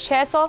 600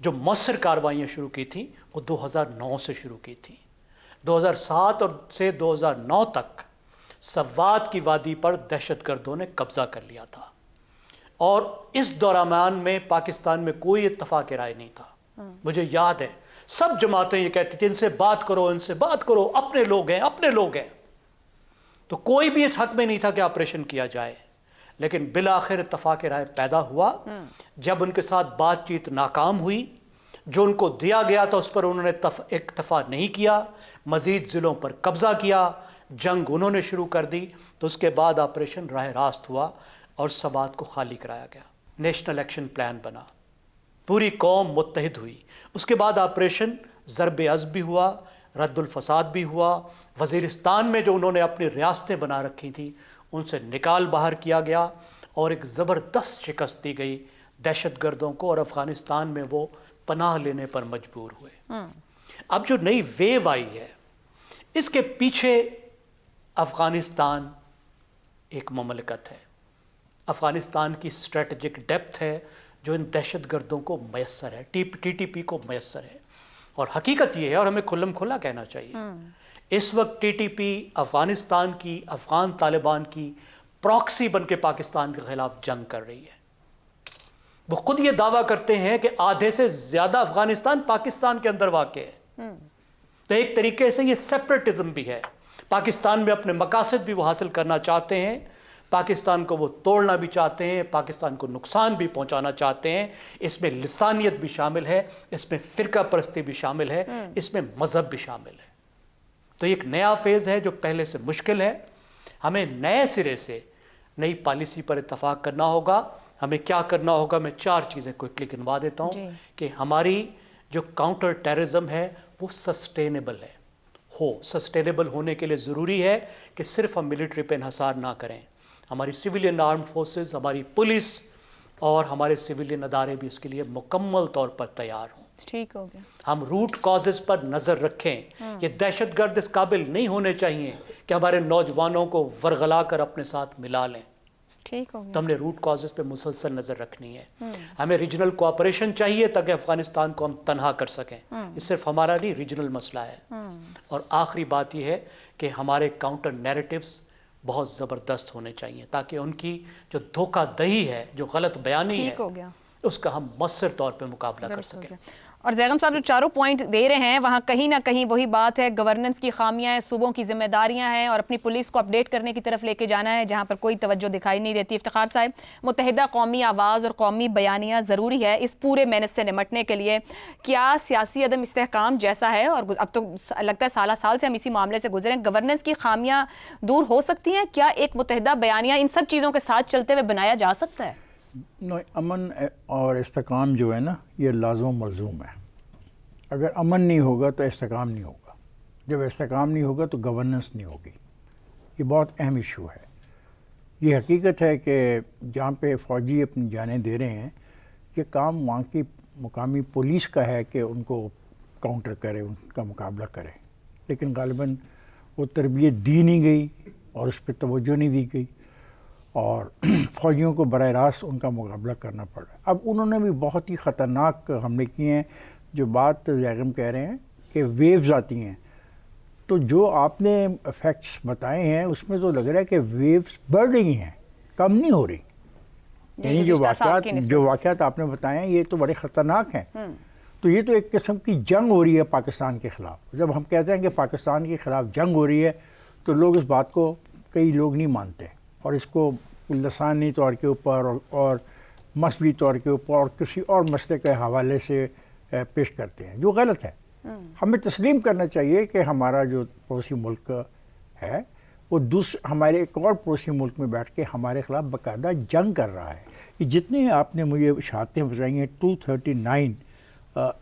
جو مؤثر کارروائیاں شروع کی تھیں وہ 2009 سے شروع کی تھیں. 2007 سے 2009 تک سوات کی وادی پر دہشت گردوں نے قبضہ کر لیا تھا اور اس دوران میں پاکستان میں کوئی اتفاق رائے نہیں تھا. مجھے یاد ہے سب جماعتیں یہ کہتی تھیں ان سے بات کرو، ان سے بات کرو، اپنے لوگ ہیں، اپنے لوگ ہیں. تو کوئی بھی اس حق میں نہیں تھا کہ آپریشن کیا جائے. لیکن بالآخر اتفاق رائے پیدا ہوا جب ان کے ساتھ بات چیت ناکام ہوئی. جو ان کو دیا گیا تھا اس پر انہوں نے اکتفا نہیں کیا، مزید ضلعوں پر قبضہ کیا، جنگ انہوں نے شروع کر دی. تو اس کے بعد آپریشن راہ راست ہوا اور سوات کو خالی کرایا گیا. نیشنل ایکشن پلان بنا، پوری قوم متحد ہوئی. اس کے بعد آپریشن ضرب عزم بھی ہوا، رد الفساد بھی ہوا. وزیرستان میں جو انہوں نے اپنی ریاستیں بنا رکھی تھیں ان سے نکال باہر کیا گیا اور ایک زبردست شکست دی گئی دہشت گردوں کو، اور افغانستان میں وہ پناہ لینے پر مجبور ہوئے. اب جو نئی ویو آئی ہے اس کے پیچھے افغانستان ایک مملکت ہے، افغانستان کی اسٹریٹجک ڈیپتھ ہے جو ان دہشت گردوں کو میسر ہے، ٹی ٹی پی کو میسر ہے. اور حقیقت یہ ہے، اور ہمیں کھلم کھلا کہنا چاہیے، اس وقت ٹی ٹی پی افغانستان کی، افغان طالبان کی پراکسی بن کے پاکستان کے خلاف جنگ کر رہی ہے. وہ خود یہ دعویٰ کرتے ہیں کہ آدھے سے زیادہ افغانستان پاکستان کے اندر واقع ہے. تو ایک طریقے سے یہ سیپریٹزم بھی ہے. پاکستان میں اپنے مقاصد بھی وہ حاصل کرنا چاہتے ہیں، پاکستان کو وہ توڑنا بھی چاہتے ہیں، پاکستان کو نقصان بھی پہنچانا چاہتے ہیں. اس میں لسانیت بھی شامل ہے، اس میں فرقہ پرستی بھی شامل ہے، اس میں مذہب بھی شامل ہے. تو ایک نیا فیز ہے جو پہلے سے مشکل ہے. ہمیں نئے سرے سے نئی پالیسی پر اتفاق کرنا ہوگا. ہمیں کیا کرنا ہوگا، میں 4 چیزیں کوئکلی گنوا دیتا ہوں کہ ہماری جو کاؤنٹر ٹیررزم ہے وہ سسٹینیبل ہے. سسٹینیبل ہونے کے لیے ضروری ہے کہ صرف ہم ملٹری پہ انحصار نہ کریں. ہماری سویلین آرم فورسز، ہماری پولیس اور ہمارے سویلین ادارے بھی اس کے لیے مکمل طور پر تیار ہوں. ٹھیک ہو گیا. ہم روٹ کازز پر نظر رکھیں. یہ دہشت گرد اس قابل نہیں ہونے چاہیے کہ ہمارے نوجوانوں کو ورغلا کر اپنے ساتھ ملا لیں. ٹھیک ہو گیا. تو ہم نے روٹ کازز پہ مسلسل نظر رکھنی ہے. ہمیں ریجنل کوآپریشن چاہیے تاکہ افغانستان کو ہم تنہا کر سکیں. یہ صرف ہمارا نہیں، ریجنل مسئلہ ہے. اور آخری بات یہ ہے کہ ہمارے کاؤنٹر نیریٹیوز بہت زبردست ہونے چاہیے تاکہ ان کی جو دھوکہ دہی ہے، جو غلط بیانی ہے، اس کا ہم مؤثر طور پہ مقابلہ کر سکیں. اور زیغم صاحب جو چاروں پوائنٹ دے رہے ہیں وہاں کہیں نہ کہیں وہی بات ہے، گورننس کی خامیاں ہیں، صوبوں کی ذمہ داریاں ہیں اور اپنی پولیس کو اپڈیٹ کرنے کی طرف لے کے جانا ہے جہاں پر کوئی توجہ دکھائی نہیں دیتی. افتخار صاحب، متحدہ قومی آواز اور قومی بیانیہ ضروری ہے اس پورے محنت سے نمٹنے کے لیے. کیا سیاسی عدم استحکام جیسا ہے، اور اب تو لگتا ہے سالہ سال سے ہم اسی معاملے سے گزرے ہیں، گورننس کی خامیاں دور ہو سکتی ہیں؟ کیا ایک متحدہ بیانیہ ان سب چیزوں کے ساتھ چلتے ہوئے بنایا جا سکتا ہے؟ امن اور استحکام جو ہے نا یہ لازم و ملزوم ہے. اگر امن نہیں ہوگا تو استحکام نہیں ہوگا، جب استحکام نہیں ہوگا تو گورننس نہیں ہوگی. یہ بہت اہم ایشو ہے. یہ حقیقت ہے کہ جہاں پہ فوجی اپنی جانیں دے رہے ہیں، یہ کام وہاں کی مقامی پولیس کا ہے کہ ان کو کاؤنٹر کرے، ان کا مقابلہ کرے. لیکن غالباً وہ تربیت دی نہیں گئی اور اس پہ توجہ نہیں دی گئی اور فوجیوں کو براہ راست ان کا مقابلہ کرنا پڑا. اب انہوں نے بھی بہت ہی خطرناک حملے کیے ہیں. جو بات زیغم کہہ رہے ہیں کہ ویوز آتی ہیں، تو جو آپ نے فیکٹس بتائے ہیں اس میں تو لگ رہا ہے کہ ویوز بڑھ رہی ہیں، کم نہیں ہو رہی. یعنی جو واقعات آپ نے بتائے ہیں یہ تو بڑے خطرناک ہیں. تو یہ تو ایک قسم کی جنگ ہو رہی ہے پاکستان کے خلاف. جب ہم کہتے ہیں کہ پاکستان کے خلاف جنگ ہو رہی ہے تو لوگ اس بات کو، کئی لوگ نہیں مانتے اور اس کو لسانی طور کے اوپر اور مذہبی طور کے اوپر اور کسی اور مسئلے کے حوالے سے پیش کرتے ہیں، جو غلط ہے. ہمیں تسلیم کرنا چاہیے کہ ہمارا جو پڑوسی ملک ہے وہ ہمارے ایک اور پڑوسی ملک میں بیٹھ کے ہمارے خلاف باقاعدہ جنگ کر رہا ہے. یہ جتنے آپ نے مجھے اشاعتیں بتائی ہیں 239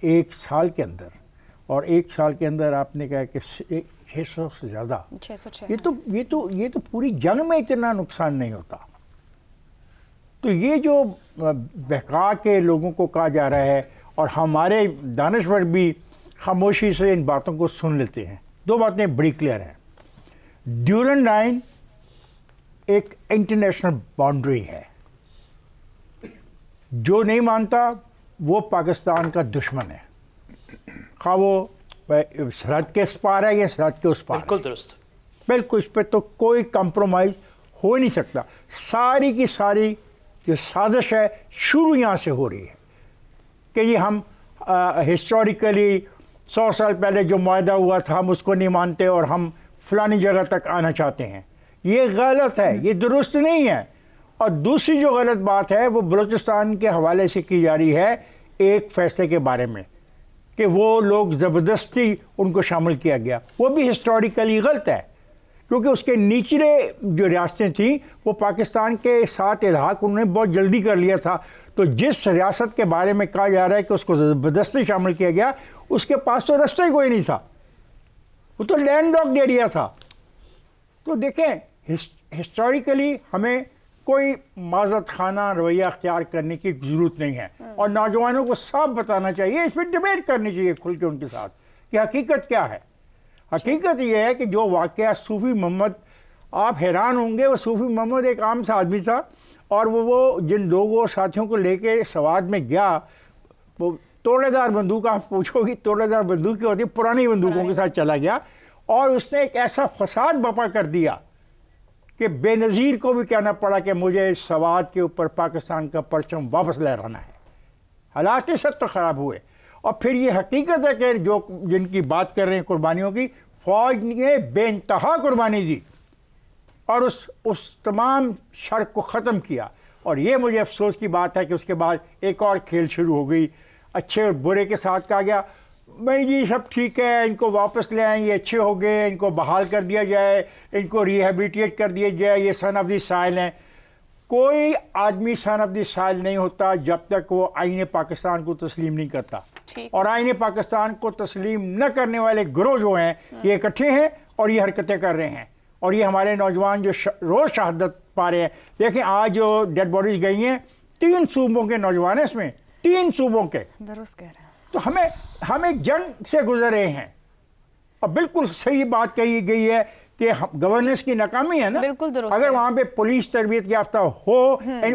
ایک سال کے اندر، اور ایک سال کے اندر آپ نے کہا کہ 600 سے زیادہ، یہ تو پوری جنگ میں اتنا نقصان نہیں ہوتا. تو یہ جو بہکا کے لوگوں کو کہا جا رہا ہے اور ہمارے دانشور بھی خاموشی سے ان باتوں کو سن لیتے ہیں. 2 باتیں بڑی کلیئر ہیں. ڈیورنڈ لائن ایک انٹرنیشنل باؤنڈری ہے. جو نہیں مانتا وہ پاکستان کا دشمن ہے، خواہ وہ سرحد کے اس پار ہے یا سرحد کے اس پار ہے. بالکل درست. بالکل اس پہ تو کوئی کمپرومائز ہو نہیں سکتا. ساری کی ساری جو سازش ہے شروع یہاں سے ہو رہی ہے کہ یہ ہم ہسٹوریکلی 100 سال پہلے جو معاہدہ ہوا تھا ہم اس کو نہیں مانتے اور ہم فلانی جگہ تک آنا چاہتے ہیں. یہ غلط ہے، یہ درست نہیں ہے. اور دوسری جو غلط بات ہے وہ بلوچستان کے حوالے سے کی جا رہی ہے ایک فیصلے کے بارے میں کہ وہ لوگ زبردستی ان کو شامل کیا گیا. وہ بھی ہسٹوریکلی غلط ہے کیونکہ اس کے نچلے جو ریاستیں تھیں وہ پاکستان کے ساتھ الحاق انہوں نے بہت جلدی کر لیا تھا. تو جس ریاست کے بارے میں کہا جا رہا ہے کہ اس کو زبردستی شامل کیا گیا اس کے پاس تو رستہ ہی کوئی نہیں تھا، وہ تو لینڈ لاکڈ ایریا تھا. تو دیکھیں ہسٹوریکلی ہمیں کوئی معذرت خانہ رویہ اختیار کرنے کی ضرورت نہیں ہے اور نوجوانوں کو صاف بتانا چاہیے، اس پہ ڈبیٹ کرنی چاہیے کھل کے ان کے ساتھ کہ حقیقت کیا ہے. حقیقت یہ ہے کہ جو واقعہ صوفی محمد، آپ حیران ہوں گے، وہ صوفی محمد ایک عام سا آدمی تھا اور وہ جن لوگوں ساتھیوں کو لے کے سوات میں گیا، وہ توڑے دار بندوق، آپ پوچھو گی توڑے دار بندوق کی ہوتی ہے، پرانی بندوقوں کے ساتھ چلا گیا اور اس نے ایک ایسا فساد برپا کر دیا کہ بے نظیر کو بھی کہنا پڑا کہ مجھے سوات کے اوپر پاکستان کا پرچم واپس لہرانا ہے. حالات کے سخت تو خراب ہوئے. اور پھر یہ حقیقت ہے کہ جو جن کی بات کر رہے ہیں قربانیوں کی، فوج نے بے انتہا قربانی دی اور اس تمام شر کو ختم کیا. اور یہ مجھے افسوس کی بات ہے کہ اس کے بعد ایک اور کھیل شروع ہو گئی، اچھے اور برے کے ساتھ. کہا گیا بھائی جی سب ٹھیک ہے، ان کو واپس لے آئیں، یہ اچھے ہو گئے، ان کو بحال کر دیا جائے، ان کو ریہیبلیٹیٹ کر دیا جائے، یہ سن آف دی سائل ہیں. کوئی آدمی سن آف دی سائل نہیں ہوتا جب تک وہ آئین پاکستان کو تسلیم نہیں کرتا. اور آئین پاکستان کو تسلیم نہ کرنے والے گروہ جو ہیں یہ اکٹھے ہیں اور یہ حرکتیں کر رہے ہیں. اور یہ ہمارے نوجوان جو روز شہادت پا رہے ہیں، دیکھیں آج جو ڈیڈ باڈیز گئی ہیں 3 صوبوں کے نوجوان ہیں، اس میں 3 صوبوں کے. درست کہہ رہے ہیں. تو ہمیں جنگ سے گزرے ہیں اور بالکل صحیح بات کہی گئی ہے کہ گورننس کی ناکامی ہے نا. بالکل درست. اگر وہاں پہ پولیس تربیت یافتہ ہو،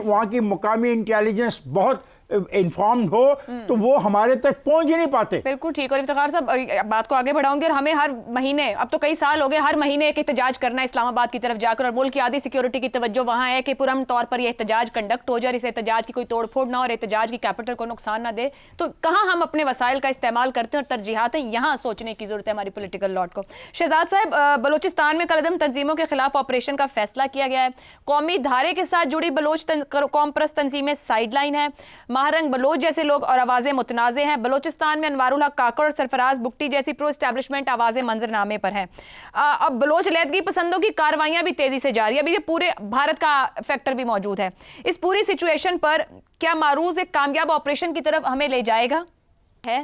وہاں کی مقامی انٹیلیجنس بہت انفارمڈ ہو تو وہ ہمارے تک پہنچ ہی نہیں پاتے. بالکل ٹھیک. اور افتخار صاحب بات کو آگے بڑھاؤں گے، اور ہمیں ہر مہینے، اب تو کئی سال ہو گئے، ہر مہینے ایک احتجاج کرنا ہے اسلام آباد کی طرف جا کر، اور ملک کی آدھی سیکیورٹی کی توجہ وہاں ہے کہ پرامن طور پر یہ احتجاج کنڈکٹ ہو جائے، اس احتجاج کی کوئی توڑ پھوڑ نہ اور احتجاج کی کیپٹل کو نقصان نہ دے. تو کہاں ہم اپنے وسائل کا استعمال کرتے ہیں اور ترجیحات ہیں، یہاں سوچنے کی ضرورت ہے ہماری پولیٹیکل لاٹ کو. شہزاد صاحب، بلوچستان میں کالعدم تنظیموں کے خلاف آپریشن کا فیصلہ کیا گیا ہے. قومی دھارے کے ساتھ جڑی بلوچ قوم پرست تنظیمیں سائیڈ لائن ہیں. مہارنگ بلوچ جیسے لوگ اور آوازیں متنازع ہیں. بلوچستان میں انوار الحق کاکڑ اور سرفراز بگٹی جیسی پرو اسٹیبلشمنٹ آوازیں منظر نامے پر ہیں. اب بلوچ علیحدگی پسندوں کی کاروائیاں بھی تیزی سے جاری ہیں. ابھی یہ پورے بھارت کا فیکٹر بھی موجود ہے. اس پوری سچویشن پر کیا معروض ایک کامیاب آپریشن کی طرف ہمیں لے جائے گا؟ ہے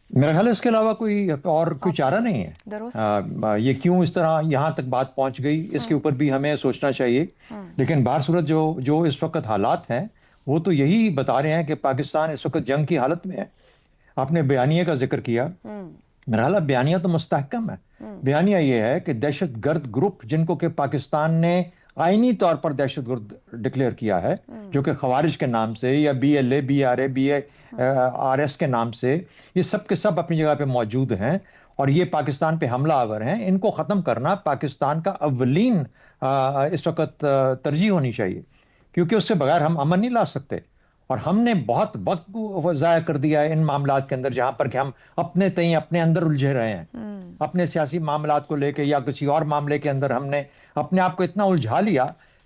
میرا خیال ہے اس کے علاوہ کوئی چارہ نہیں ہے. درست. یہ کیوں اس طرح یہاں تک بات پہنچ گئی، اس کے اوپر بھی ہمیں سوچنا چاہیے. لیکن بہر صورت جو اس وقت حالات ہیں وہ تو یہی بتا رہے ہیں کہ پاکستان اس وقت جنگ کی حالت میں ہے. آپ نے بیانیے کا ذکر کیا، میرا خیال ہے بیانیہ تو مستحکم ہے. بیانیہ یہ ہے کہ دہشت گرد گروپ جن کو کہ پاکستان نے آئینی طور پر دہشت گرد ڈکلیئر کیا ہے، جو کہ خوارج کے نام سے یا BLA BRA BARS کے نام سے، یہ سب کے سب اپنی جگہ پہ موجود ہیں اور یہ پاکستان پہ حملہ آور ہیں. ان کو ختم کرنا پاکستان کا اولین اس وقت ترجیح ہونی چاہیے، کیونکہ اس سے بغیر ہم امن نہیں لا سکتے. اور ہم نے بہت وقت ضائع کر دیا ہے ان معاملات کے اندر، جہاں پر کہ ہم اپنے تئیں اپنے اندر الجھے رہے ہیں. اپنے سیاسی معاملات کو لے کے یا کسی اور معاملے کے اندر ہم نے اپنے آپ کو اتنا الجھا لیا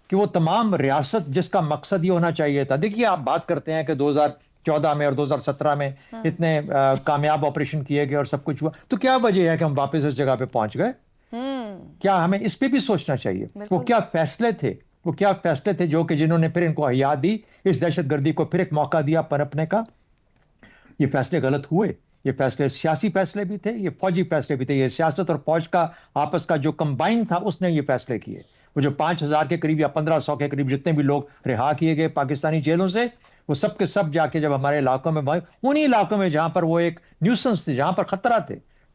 کہ وہ تمام ریاست جس کا مقصد یہ ہونا چاہیے تھا. دیکھیے آپ بات کرتے ہیں کہ 2014 میں اور 2017 میں اتنے کامیاب آپریشن کیے گئے اور سب کچھ ہوا، تو کیا وجہ ہے کہ ہم واپس اس جگہ پہ پہنچ گئے؟ کیا ہمیں اس پہ بھی سوچنا چاہیے وہ کیا فیصلے تھے جو کہ جنہوں نے پھر ان کو حیا دی، اس دہشت گردی کو پھر ایک موقع دیا پنپنے کا. یہ فیصلے غلط ہوئے. یہ فیصلے سیاسی فیصلے بھی تھے، یہ فوجی فیصلے بھی تھے. یہ سیاست اور فوج کا آپس کا جو کمبائن تھا اس نے یہ فیصلے کیے. وہ جو 5000 کے قریب یا 1500 کے قریب جتنے بھی لوگ رہا کیے گئے پاکستانی جیلوں سے، وہ سب کے سب جا کے جب ہمارے علاقوں میں انہی علاقوں میں جہاں پر وہ ایک نیوسنس تھے، جہاں پر خطرہ تھے،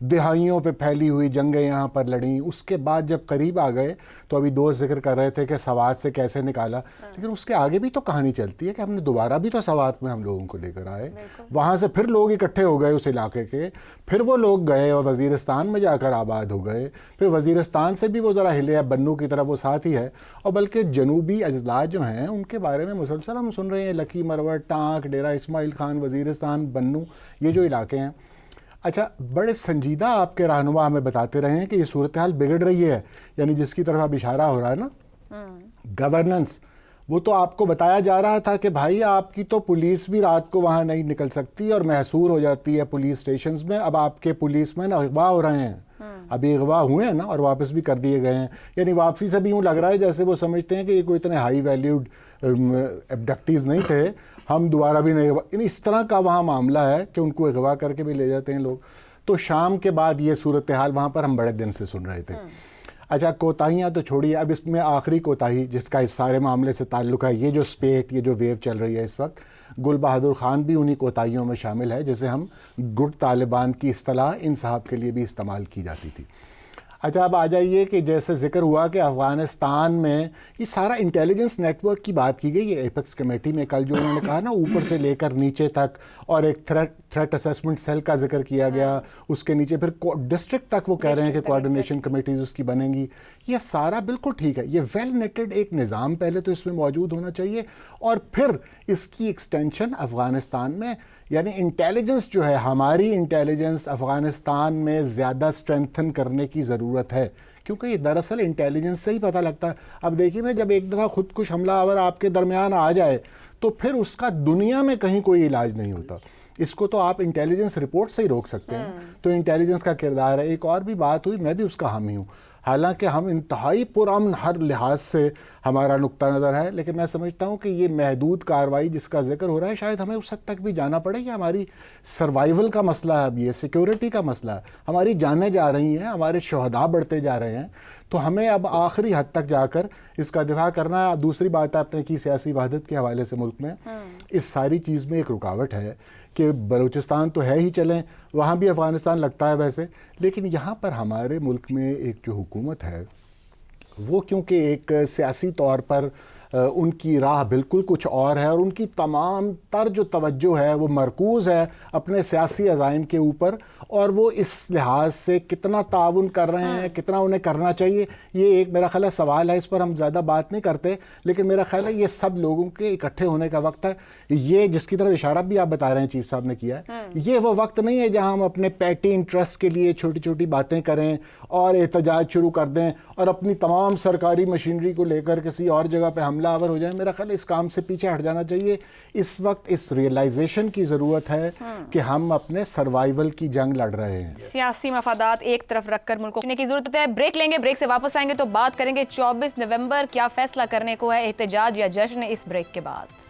دہائیوں پہ پھیلی ہوئی جنگیں یہاں پر لڑیں. اس کے بعد جب قریب آ گئے تو ابھی دوست ذکر کر رہے تھے کہ سوات سے کیسے نکالا, لیکن اس کے آگے بھی تو کہانی چلتی ہے کہ ہم نے دوبارہ بھی تو سوات میں ہم لوگوں کو لے کر آئے, وہاں سے پھر لوگ اکٹھے ہو گئے اس علاقے کے, پھر وہ لوگ گئے اور وزیرستان میں جا کر آباد ہو گئے, پھر وزیرستان سے بھی وہ ذرا ہلے, بنو کی طرف وہ ساتھ ہی ہے, اور بلکہ جنوبی اضلاع جو ہیں ان کے بارے میں مسلسل ہم سن رہے ہیں, لکی مروت, ٹانک, ڈیرہ اسماعیل خان, وزیرستان, بنو, یہ جو علاقے ہیں. اچھا, بڑے سنجیدہ آپ کے رہنما ہمیں بتاتے رہے ہیں کہ یہ صورتحال بگڑ رہی ہے, یعنی جس کی طرف اب اشارہ ہو رہا ہے نا, گورننس, وہ تو آپ کو بتایا جا رہا تھا کہ بھائی آپ کی تو پولیس بھی رات کو وہاں نہیں نکل سکتی اور محصور ہو جاتی ہے پولیس اسٹیشنز میں. اب آپ کے پولیس مین اغوا ہو رہے ہیں, ابھی اغوا ہوئے ہیں نا اور واپس بھی کر دیے گئے ہیں, یعنی واپسی سے بھی یوں لگ رہا ہے جیسے وہ سمجھتے ہیں کہ یہ کوئی اتنے ہائی ویلیوڈ ایبڈکٹیز نہیں تھے, ہم دوبارہ بھی نہیں. یعنی اس طرح کا وہاں معاملہ ہے کہ ان کو اغوا کر کے بھی لے جاتے ہیں لوگ. تو شام کے بعد یہ صورتحال وہاں پر ہم بڑے دن سے سن رہے تھے. اچھا, کوتاہیاں تو چھوڑیے, اب اس میں آخری کوتاہی جس کا اس سارے معاملے سے تعلق ہے, یہ جو اسپیٹ, یہ جو ویو چل رہی ہے اس وقت, گل بہادر خان بھی انہی کوتاہیوں میں شامل ہے جسے ہم گڈ طالبان کی اصطلاح ان صاحب کے لیے بھی استعمال کی جاتی تھی. اچھا, اب آ جائیے کہ جیسے ذکر ہوا کہ افغانستان میں یہ سارا انٹیلیجنس نیٹ ورک کی بات کی گئی ہے ایپیکس کمیٹی میں کل, جو انہوں نے کہا نا اوپر سے لے کر نیچے تک, اور ایک تھریٹ اسیسمنٹ سیل کا ذکر کیا گیا, اس کے نیچے پھر ڈسٹرکٹ تک وہ کہہ رہے ہیں کہ کوآرڈینیشن کمیٹیز اس کی بنیں گی. یہ سارا بالکل ٹھیک ہے, یہ ویل نیٹڈ ایک نظام پہلے تو اس میں موجود ہونا چاہیے, اور پھر اس کی ایکسٹینشن افغانستان میں, یعنی انٹیلیجنس جو ہے, ہماری انٹیلیجنس افغانستان میں زیادہ اسٹرینتھن کرنے کی ضرورت ہے, کیونکہ یہ دراصل انٹیلیجنس سے ہی پتہ لگتا ہے. اب دیکھیے نا, جب ایک دفعہ خود کش حملہ آور آپ کے درمیان آ جائے تو پھر اس کا دنیا میں کہیں کوئی علاج نہیں ہوتا. اس کو تو آپ انٹیلیجنس رپورٹ سے ہی روک سکتے ہیں. تو انٹیلیجنس کا کردار ہے. ایک اور بھی بات ہوئی, میں بھی اس کا حامی ہوں, حالانکہ ہم انتہائی پرامن ہر لحاظ سے ہمارا نقطہ نظر ہے, لیکن میں سمجھتا ہوں کہ یہ محدود کارروائی جس کا ذکر ہو رہا ہے, شاید ہمیں اس حد تک بھی جانا پڑے کہ ہماری سروائیول کا مسئلہ ہے, اب یہ سیکیورٹی کا مسئلہ ہے, ہماری جانیں جا رہی ہیں, ہمارے شہداء بڑھتے جا رہے ہیں, تو ہمیں اب آخری حد تک جا کر اس کا دفاع کرنا ہے. دوسری بات آپ نے کی سیاسی وحدت کے حوالے سے ملک میں, اس ساری چیز میں ایک رکاوٹ ہے کہ بلوچستان تو ہے ہی, چلیں وہاں بھی افغانستان لگتا ہے ویسے, لیکن یہاں پر ہمارے ملک میں ایک جو حکومت ہے وہ کیونکہ ایک سیاسی طور پر ان کی راہ بالکل کچھ اور ہے, اور ان کی تمام تر جو توجہ ہے وہ مرکوز ہے اپنے سیاسی عزائم کے اوپر, اور وہ اس لحاظ سے کتنا تعاون کر رہے ہیں, کتنا انہیں کرنا چاہیے, یہ ایک میرا خیال ہے سوال ہے, اس پر ہم زیادہ بات نہیں کرتے, لیکن میرا خیال ہے یہ سب لوگوں کے اکٹھے ہونے کا وقت ہے. یہ جس کی طرف اشارہ بھی آپ بتا رہے ہیں چیف صاحب نے کیا ہے, یہ وہ وقت نہیں ہے جہاں ہم اپنے پیٹی انٹرسٹ کے لیے چھوٹی چھوٹی باتیں کریں اور احتجاج شروع کر دیں اور اپنی تمام سرکاری مشینری کو لے کر کسی اور جگہ پہ حملہ آور ہو جائیں. میرا خیال اس کام سے پیچھے ہٹ جانا چاہیے. اس وقت اس ریئلائزیشن کی ضرورت ہے کہ ہم اپنے سروائیول کی جنگ لڑ رہے ہیں. سیاسی مفادات ایک طرف رکھ کر ملک کو کی ضرورت ہے. بریک لیں گے, بریک سے واپس آئیں گے تو بات کریں گے 24 نومبر کیا فیصلہ کرنے کو ہے, احتجاج یا جشن, اس بریک کے بعد.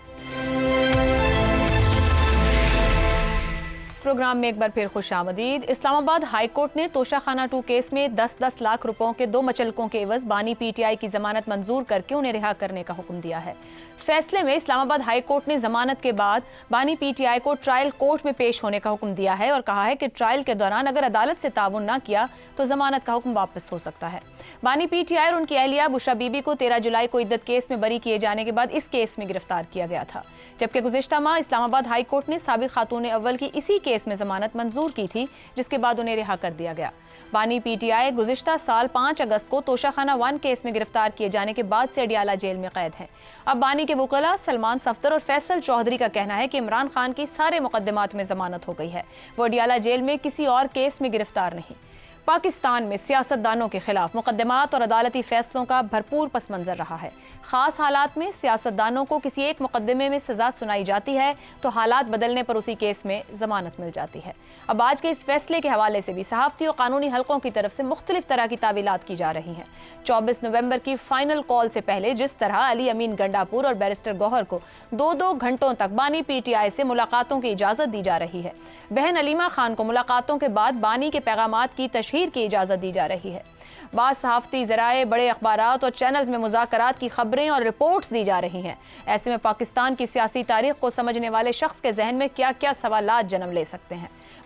پروگرام میں ایک بار پھر خوش آمدید. اسلام آباد ہائی کورٹ نے توشہ خانہ 2 کیس میں 10-10 لاکھ روپوں کے 2 مچلکوں کے عوض بانی پی ٹی آئی کی ضمانت منظور کر کے انہیں رہا کرنے کا حکم دیا ہے. فیصلے میں اسلام آباد ہائی کورٹ نے ضمانت کے بعد بانی پی ٹی آئی کو ٹرائل کورٹ میں پیش ہونے کا حکم دیا ہے اور کہا ہے کہ ٹرائل کے دوران اگر عدالت سے تعاون نہ کیا تو ضمانت کا حکم واپس ہو سکتا ہے. بانی پی ٹی آئی اور ان کی اہلیہ بشرا بی بی کو 13 جولائی کو عدت کیس میں بری کیے جانے کے بعد اس کیس میں گرفتار کیا گیا تھا, جبکہ گزشتہ ماہ اسلام آباد ہائی کورٹ نے سابق خاتون اول کی اسی کیس میں ضمانت منظور کی تھی, جس کے بعد انہیں رہا کر دیا گیا. بانی پی ٹی آئی گزشتہ سال 5 اگست کو توشہ خانہ 1 کیس میں گرفتار کیے جانے کے بعد سے اڈیالہ جیل میں قید ہیں. اب بانی کے وکلاء سلمان صفدر اور فیصل چودھری کا کہنا ہے کہ عمران خان کی سارے مقدمات میں ضمانت ہو گئی ہے, وہ اڈیالہ جیل میں کسی اور کیس میں گرفتار نہیں. پاکستان میں سیاستدانوں کے خلاف مقدمات اور عدالتی فیصلوں کا بھرپور پس منظر رہا ہے. خاص حالات میں سیاستدانوں کو کسی ایک مقدمے میں سزا سنائی جاتی ہے تو حالات بدلنے پر اسی کیس میں ضمانت مل جاتی ہے. اب آج کے اس فیصلے کے حوالے سے بھی صحافتی اور قانونی حلقوں کی طرف سے مختلف طرح کی تعویلات کی جا رہی ہیں. 24 نومبر کی فائنل کال سے پہلے جس طرح علی امین گنڈاپور اور بیرسٹر گوہر کو 2-2 گھنٹوں تک بانی پی ٹی آئی سے ملاقاتوں کی اجازت دی جا رہی ہے, بہن علیمہ خان کو ملاقاتوں کے بعد بانی کے پیغامات کی تشہیر کی اجازت دی جا رہی ہے. بعض صحافتی ذرائع, بڑے اخبارات اور چینلز میں مذاکرات کی خبریں اور رپورٹس دی جا رہی ہیں. ایسے میں پاکستان کی سیاسی تاریخ کو سمجھنے والے شخص کے ذہن میں کیا کیا سوالات جنم لے سکتے ہیں.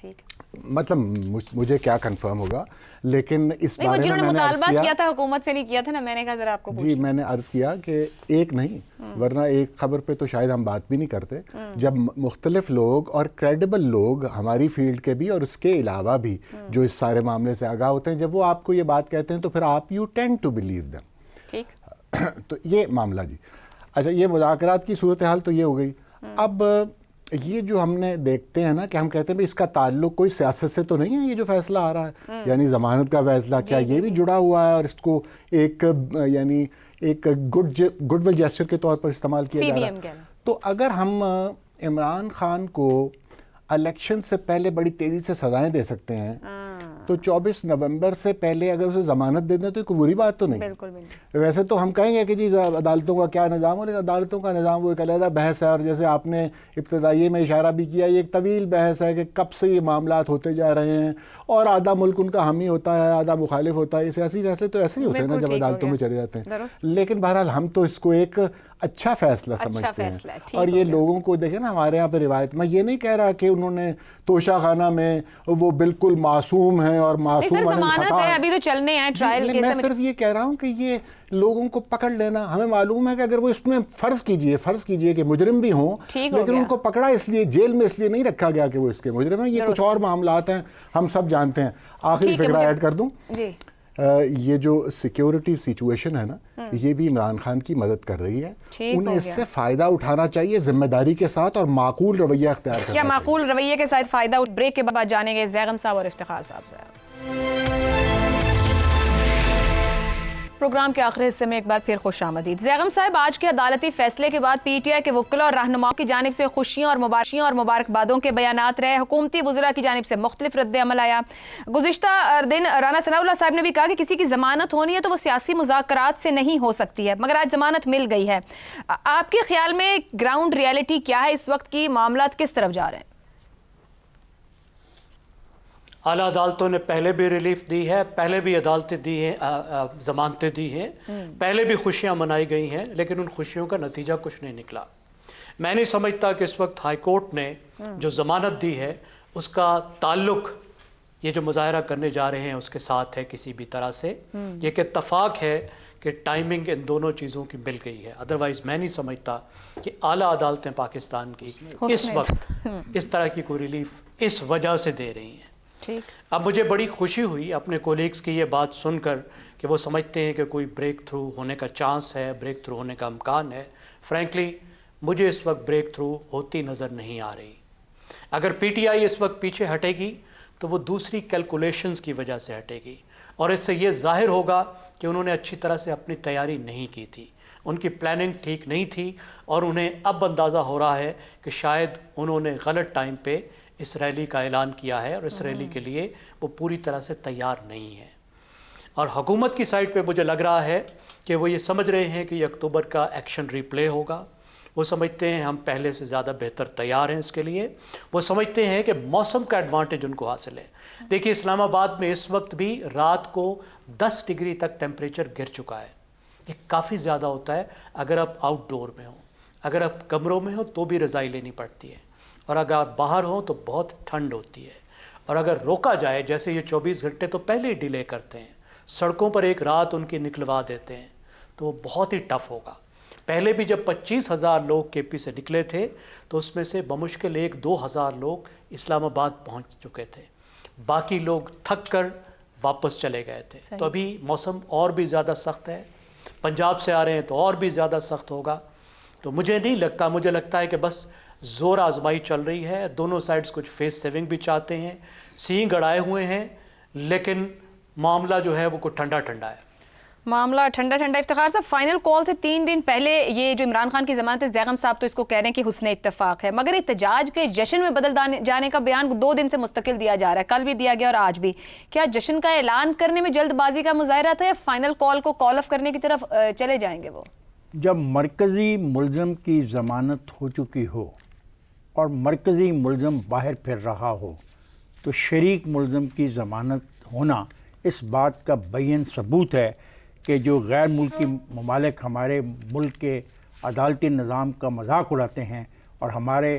ٹھیک. مطلب مجھے کیا کنفرم ہوگا, لیکن اس نہیں, وہ بارے جنہوں میں نے میں نے مطالبہ کیا تھا حکومت سے نہیں کیا تھا نا, میں نے کہا ذرا آپ کو جی میں نے عرض کیا کہ ایک نہیں, ورنہ ایک خبر پہ تو شاید ہم بات بھی نہیں کرتے. جب مختلف لوگ اور کریڈیبل لوگ ہماری فیلڈ کے بھی اور اس کے علاوہ بھی جو اس سارے معاملے سے آگاہ ہوتے ہیں, جب وہ آپ کو یہ بات کہتے ہیں تو پھر آپ you tend to believe them. ٹھیک. تو یہ معاملہ جی. اچھا, یہ مذاکرات کی صورتحال تو یہ ہو گئی. اب یہ جو ہم نے دیکھتے ہیں نا کہ ہم کہتے ہیں بھائی اس کا تعلق کوئی سیاست سے تو نہیں ہے, یہ جو فیصلہ آ رہا ہے یعنی ضمانت کا فیصلہ, کیا یہ بھی جڑا ہوا ہے اور اس کو ایک یعنی ایک گڈ ول جیسچر کے طور پر استعمال کیا جا رہا ہے؟ تو اگر ہم عمران خان کو الیکشن سے پہلے بڑی تیزی سے سزائیں دے سکتے ہیں تو 24 نومبر سے پہلے اگر اسے ضمانت دے دیں تو کوئی بری بات تو نہیں. بالکل. ویسے تو ہم کہیں گے کہ جی عدالتوں کا کیا نظام ہو, لیکن عدالتوں کا نظام وہ ایک علیحدہ بحث ہے, اور جیسے آپ نے ابتدائی میں اشارہ بھی کیا, یہ ایک طویل بحث ہے کہ کب سے یہ معاملات ہوتے جا رہے ہیں, اور آدھا ملک ان کا حامی ہوتا ہے, آدھا مخالف ہوتا ہے. یہ سیاسی فیصلے تو ایسے ہی ہوتے ہیں نا جب عدالتوں میں چلے جاتے ہیں. لیکن بہرحال ہم تو اس کو ایک اچھا فیصلہ سمجھتے ہیں, اور یہ لوگوں کو دیکھیں نا ہمارے یہاں پہ روایت, میں یہ نہیں کہہ رہا کہ انہوں نے توشہ خانہ میں وہ بالکل معصوم ہیں اور معصوم ضمانت ہے, ابھی تو چلنے ہیں ٹرائل کیس. میں صرف یہ کہہ رہا ہوں کہ یہ لوگوں کو پکڑ لینا, ہمیں معلوم ہے کہ اگر وہ اس میں فرض کیجئے کہ مجرم بھی ہوں, لیکن ان کو پکڑا اس لیے جیل میں اس لیے نہیں رکھا گیا کہ وہ اس کے مجرم ہیں. یہ کچھ اور معاملات ہیں, ہم سب جانتے ہیں. آخری فکرہ ایڈ کر دوں, یہ جو سیکیورٹی سچویشن ہے نا, یہ بھی عمران خان کی مدد کر رہی ہے. انہیں اس سے فائدہ اٹھانا چاہیے ذمہ داری کے ساتھ اور معقول رویہ اختیار کرنا چاہیے. کیا معقول رویے کے ساتھ فائدہ بریک کے بعد جانیں گے زیغم صاحب اور افتخار صاحب سے. پروگرام کے آخری حصے میں ایک بار پھر خوش آمدید. زیغم صاحب, آج کے عدالتی فیصلے کے بعد پی ٹی آئی کے وکلاء اور رہنماؤں کی جانب سے خوشیاں اور مبارکبادوں کے بیانات رہے. حکومتی وزراء کی جانب سے مختلف رد عمل آیا. گزشتہ دن رانا ثناء اللہ صاحب نے بھی کہا کہ کسی کی ضمانت ہونی ہے تو وہ سیاسی مذاکرات سے نہیں ہو سکتی ہے, مگر آج ضمانت مل گئی ہے. آپ کے خیال میں گراؤنڈ ریئلٹی کیا ہے اس وقت کی, معاملات کس طرف جا رہے ہیں؟ اعلیٰ عدالتوں نے پہلے بھی ریلیف دی ہے, پہلے بھی عدالتیں دی ہیں, ضمانتیں دی ہیں, پہلے بھی خوشیاں منائی گئی ہیں, لیکن ان خوشیوں کا نتیجہ کچھ نہیں نکلا. میں نہیں سمجھتا کہ اس وقت ہائی کورٹ نے جو ضمانت دی ہے اس کا تعلق یہ جو مظاہرہ کرنے جا رہے ہیں اس کے ساتھ ہے کسی بھی طرح سے. یہ ایک اتفاق ہے کہ ٹائمنگ ان دونوں چیزوں کی مل گئی ہے. ادروائز میں نہیں سمجھتا کہ اعلیٰ عدالتیں پاکستان کی اس وقت اس طرح کی کوئی ریلیف اس وجہ سے دے رہی ہیں. اب مجھے بڑی خوشی ہوئی اپنے کولیگز کی یہ بات سن کر کہ وہ سمجھتے ہیں کہ کوئی بریک تھرو ہونے کا چانس ہے, بریک تھرو ہونے کا امکان ہے. فرینکلی مجھے اس وقت بریک تھرو ہوتی نظر نہیں آ رہی. اگر پی ٹی آئی اس وقت پیچھے ہٹے گی تو وہ دوسری کیلکولیشنز کی وجہ سے ہٹے گی, اور اس سے یہ ظاہر ہوگا کہ انہوں نے اچھی طرح سے اپنی تیاری نہیں کی تھی, ان کی پلاننگ ٹھیک نہیں تھی, اور انہیں اب اندازہ ہو رہا ہے کہ شاید انہوں نے غلط ٹائم پہ اس ریلی کا اعلان کیا ہے, اور اس ریلی کے لیے وہ پوری طرح سے تیار نہیں ہے. اور حکومت کی سائٹ پہ مجھے لگ رہا ہے کہ وہ یہ سمجھ رہے ہیں کہ یہ اکتوبر کا ایکشن ریپلے ہوگا. وہ سمجھتے ہیں ہم پہلے سے زیادہ بہتر تیار ہیں اس کے لیے. وہ سمجھتے ہیں کہ موسم کا ایڈوانٹیج ان کو حاصل ہے. دیکھیے اسلام آباد میں اس وقت بھی رات کو 10 ڈگری تک ٹیمپریچر گر چکا ہے. یہ کافی زیادہ ہوتا ہے اگر آپ آؤٹ ڈور میں ہوں. اگر آپ کمروں میں ہوں تو بھی رضائی لینی پڑتی ہے, اور اگر آپ باہر ہوں تو بہت ٹھنڈ ہوتی ہے. اور اگر روکا جائے, جیسے یہ 24 گھنٹے تو پہلے ہی ڈیلے کرتے ہیں, سڑکوں پر ایک رات ان کی نکلوا دیتے ہیں, تو وہ بہت ہی ٹف ہوگا. پہلے بھی جب 25,000 لوگ کے پی سے نکلے تھے تو اس میں سے بمشکل 1-2 ہزار لوگ اسلام آباد پہنچ چکے تھے, باقی لوگ تھک کر واپس چلے گئے تھے. تو ابھی موسم اور بھی زیادہ سخت ہے. پنجاب سے آ رہے ہیں تو اور بھی زیادہ سخت ہوگا. تو مجھے نہیں لگتا, مجھے لگتا ہے کہ بس زور آزمائی چل رہی ہے. دونوں سائڈز کچھ فیس سیونگ بھی چاہتے ہیں, سینگ اڑائے ہوئے ہیں, لیکن معاملہ جو ہے وہ کچھ ٹھنڈا ٹھنڈا ہے. معاملہ ٹھنڈا ٹھنڈا. افتخار صاحب, فائنل کال سے 3 دن پہلے یہ جو عمران خان کی ضمانت ہے, زیغم صاحب تو اس کو کہہ رہے ہیں کہ حسن اتفاق ہے, مگر احتجاج کے جشن میں بدل جانے کا بیان 2 دن سے مستقل دیا جا رہا ہے, کل بھی دیا گیا اور آج بھی. کیا جشن کا اعلان کرنے میں جلد بازی کا مظاہرہ تھا, یا فائنل کال کو کال آف کرنے کی طرف چلے جائیں گے وہ؟ جب مرکزی ملزم کی ضمانت ہو چکی ہو اور مرکزی ملزم باہر پھر رہا ہو, تو شریک ملزم کی ضمانت ہونا اس بات کا بین ثبوت ہے کہ جو غیر ملکی ممالک ہمارے ملک کے عدالتی نظام کا مذاق اڑاتے ہیں اور ہمارے